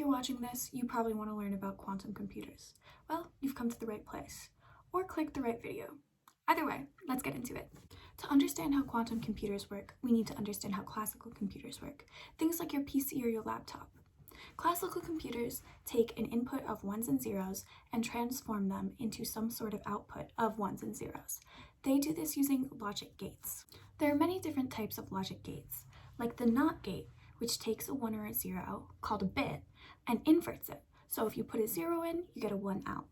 you're watching this, you probably want to learn about quantum computers. Well, you've come to the right place. Or click the right video. Either way, let's get into it. To understand how quantum computers work, we need to understand how classical computers work. Things like your PC or your laptop. Classical computers take an input of ones and zeros and transform them into some sort of output of ones and zeros. They do this using logic gates. There are many different types of logic gates, like the NOT gate, which takes a 1 or a 0, called a bit, and inverts it. So if you put a 0 in, you get a 1 out.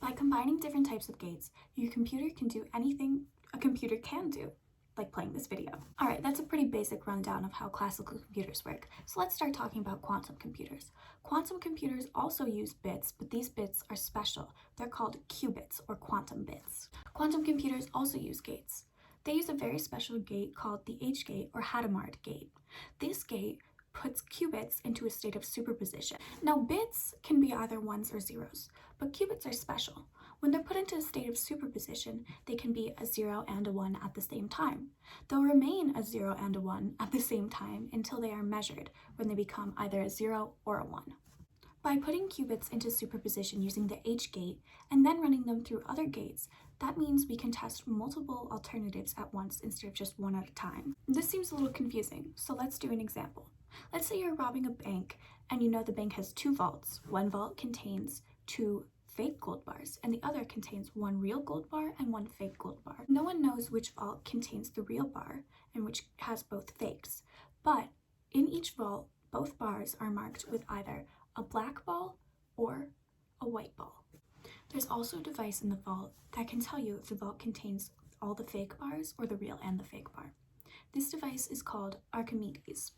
By combining different types of gates, your computer can do anything a computer can do, like playing this video. Alright, that's a pretty basic rundown of how classical computers work, so let's start talking about quantum computers. Quantum computers also use bits, but these bits are special. They're called qubits or quantum bits. Quantum computers also use gates. They use a very special gate called the H gate or Hadamard gate. This gate puts qubits into a state of superposition. Now, bits can be either ones or zeros, but qubits are special. When they're put into a state of superposition, they can be a 0 and a 1 at the same time. They'll remain a 0 and a 1 at the same time until they are measured, when they become either a 0 or a 1. By putting qubits into superposition using the H gate and then running them through other gates, that means we can test multiple alternatives at once instead of just one at a time. This seems a little confusing, so let's do an example. Let's say you're robbing a bank and you know the bank has 2 vaults. One vault contains 2 fake gold bars and the other contains 1 real gold bar and 1 fake gold bar. No one knows which vault contains the real bar and which has both fakes, but in each vault, both bars are marked with either a black ball or a white ball. There's also a device in the vault that can tell you if the vault contains all the fake bars or the real and the fake bar. This device is called Archimedes,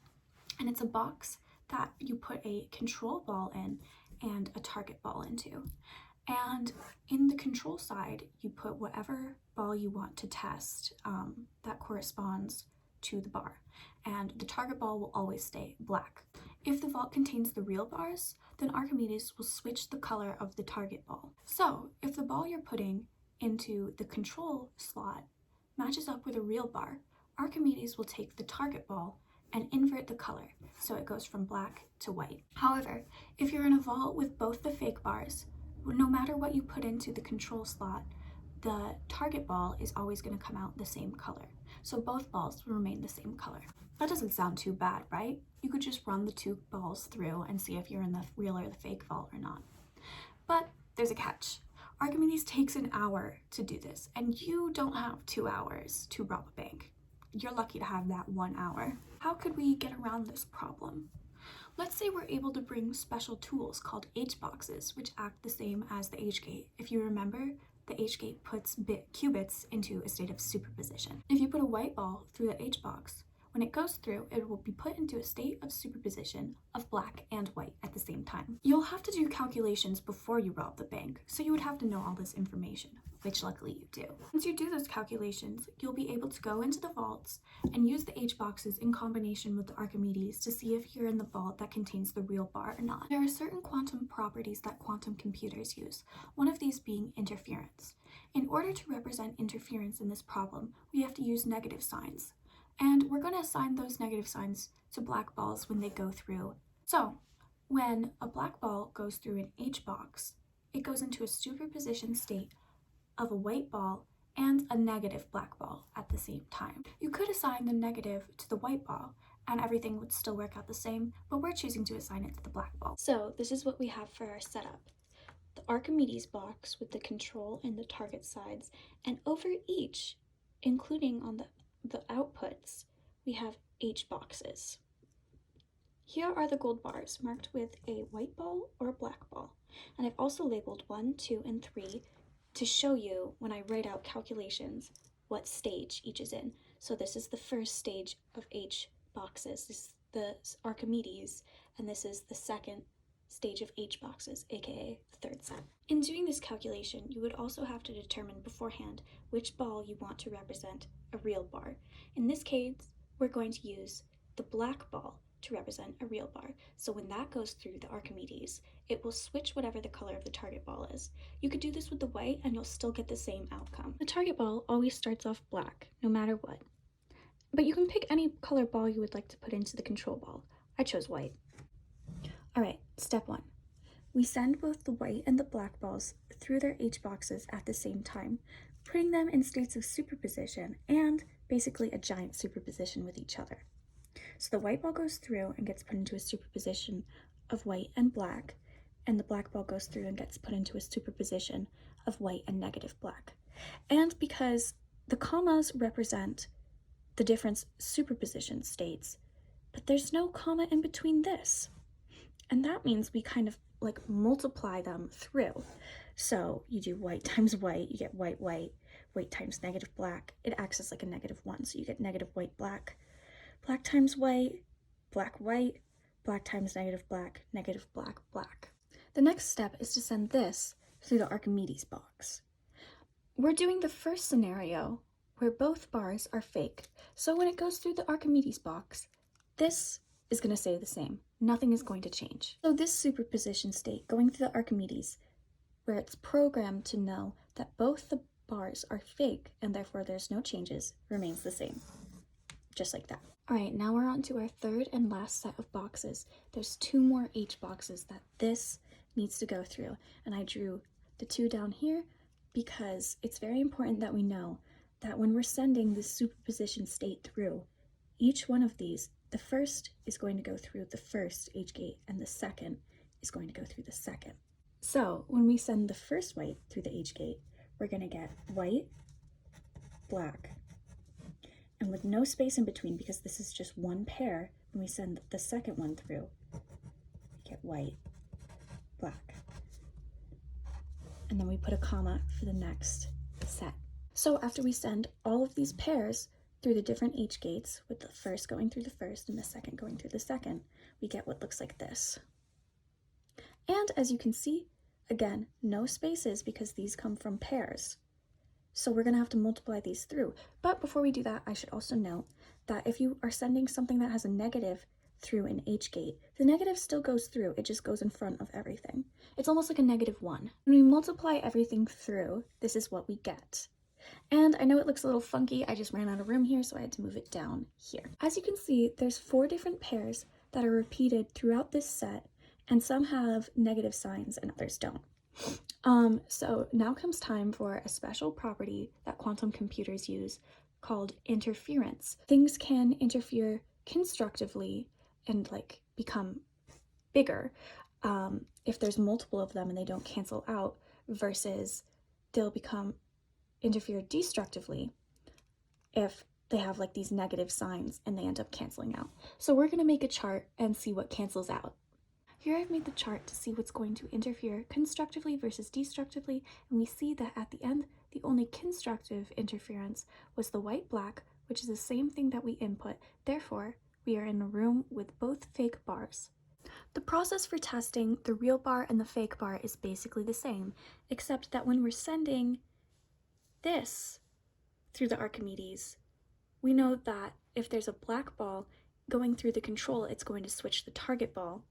and it's a box that you put a control ball in and a target ball into. And in the control side, you put whatever ball you want to test that corresponds to the bar, and the target ball will always stay black. If the vault contains the real bars, then Archimedes will switch the color of the target ball. So if the ball you're putting into the control slot matches up with a real bar, Archimedes will take the target ball and invert the color, so it goes from black to white. However, if you're in a vault with both the fake bars, no matter what you put into the control slot, the target ball is always going to come out the same color. So both balls will remain the same color. That doesn't sound too bad, right? You could just run the 2 balls through and see if you're in the real or the fake vault or not. But there's a catch. Archimedes takes an hour to do this, and you don't have 2 hours to rob a bank. You're lucky to have that 1 hour. How could we get around this problem? Let's say we're able to bring special tools called H-boxes, which act the same as the H-gate. If you remember, the H-gate puts qubits into a state of superposition. If you put a white ball through the H-box, when it goes through, it will be put into a state of superposition of black and white at the same time. You'll have to do calculations before you rob the bank, so you would have to know all this information, which luckily you do. Once you do those calculations, you'll be able to go into the vaults and use the H-boxes in combination with the Archimedes to see if you're in the vault that contains the real bar or not. There are certain quantum properties that quantum computers use, one of these being interference. In order to represent interference in this problem, we have to use negative signs. And we're going to assign those negative signs to black balls when they go through. So, when a black ball goes through an H-box, it goes into a superposition state of a white ball and a negative black ball at the same time. You could assign the negative to the white ball and everything would still work out the same, but we're choosing to assign it to the black ball. So this is what we have for our setup. The Archimedes box with the control and the target sides, and over each, including on the outputs, we have H boxes. Here are the gold bars marked with a white ball or a black ball, and I've also labeled 1, 2, and 3 to show you when I write out calculations what stage each is in. So this is the first stage of H boxes, this is the Archimedes, and this is the second stage of H boxes, aka the third set. In doing this calculation, you would also have to determine beforehand which ball you want to represent a real bar. In this case, we're going to use the black ball to represent a real bar. So when that goes through the Archimedes, it will switch whatever the color of the target ball is. You could do this with the white and you'll still get the same outcome. The target ball always starts off black, no matter what. But you can pick any color ball you would like to put into the control ball. I chose white. All right, step 1. We send both the white and the black balls through their H boxes at the same time, putting them in states of superposition and basically a giant superposition with each other. So the white ball goes through and gets put into a superposition of white and black, and the black ball goes through and gets put into a superposition of white and negative black. And because the commas represent the different superposition states, but there's no comma in between this. And that means we kind of like multiply them through. So you do white times white, you get white, white, white times negative black. It acts as like a -1, so you get negative white, black. Black times white, black, white, black times negative black, negative black, black. The next step is to send this through the Archimedes box. We're doing the first scenario where both bars are fake. So when it goes through the Archimedes box, this is going to stay the same. Nothing is going to change. So this superposition state going through the Archimedes, where it's programmed to know that both the bars are fake and therefore there's no changes, remains the same. Just like that. All right, now we're on to our third and last set of boxes. There's 2 more H boxes that this needs to go through, and I drew the 2 down here because it's very important that we know that when we're sending this superposition state through each one of these, the first is going to go through the first H gate and the second is going to go through the second. So when we send the first white through the H gate, we're going to get white, black, and with no space in between because this is just one pair, when we send the second one through, we get white, black. And then we put a comma for the next set. So after we send all of these pairs through the different H gates, with the first going through the first and the second going through the second, we get what looks like this. And as you can see, again, no spaces because these come from pairs. So we're going to have to multiply these through. But before we do that, I should also note that if you are sending something that has a negative through an H gate, the negative still goes through, it just goes in front of everything. It's almost like a -1. When we multiply everything through, this is what we get. And I know it looks a little funky, I just ran out of room here, so I had to move it down here. As you can see, there's 4 different pairs that are repeated throughout this set, and some have negative signs and others don't. So now comes time for a special property that quantum computers use called interference. Things can interfere constructively and like become bigger if there's multiple of them and they don't cancel out, versus they'll interfere destructively if they have like these negative signs and they end up canceling out. So we're going to make a chart and see what cancels out. Here I've made the chart to see what's going to interfere constructively versus destructively, and we see that at the end, the only constructive interference was the white-black, which is the same thing that we input. Therefore, we are in a room with both fake bars. The process for testing the real bar and the fake bar is basically the same, except that when we're sending this through the Archimedes, we know that if there's a black ball going through the control, it's going to switch the target ball.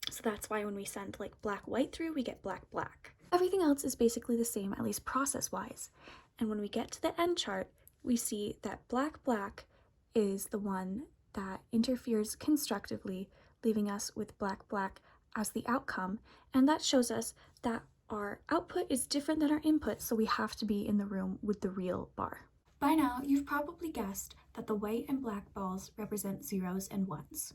So that's why when we send like black-white through, we get black-black. Everything else is basically the same, at least process-wise. And when we get to the end chart, we see that black-black is the one that interferes constructively, leaving us with black-black as the outcome. And that shows us that our output is different than our input, so we have to be in the room with the real bar. By now, you've probably guessed that the white and black balls represent 0s and 1s.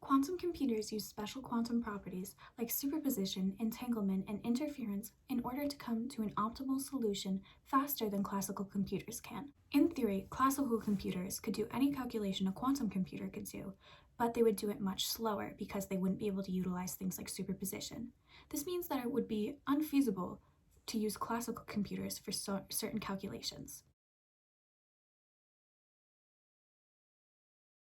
Quantum computers use special quantum properties like superposition, entanglement, and interference in order to come to an optimal solution faster than classical computers can. In theory, classical computers could do any calculation a quantum computer could do, but they would do it much slower because they wouldn't be able to utilize things like superposition. This means that it would be unfeasible to use classical computers for certain calculations.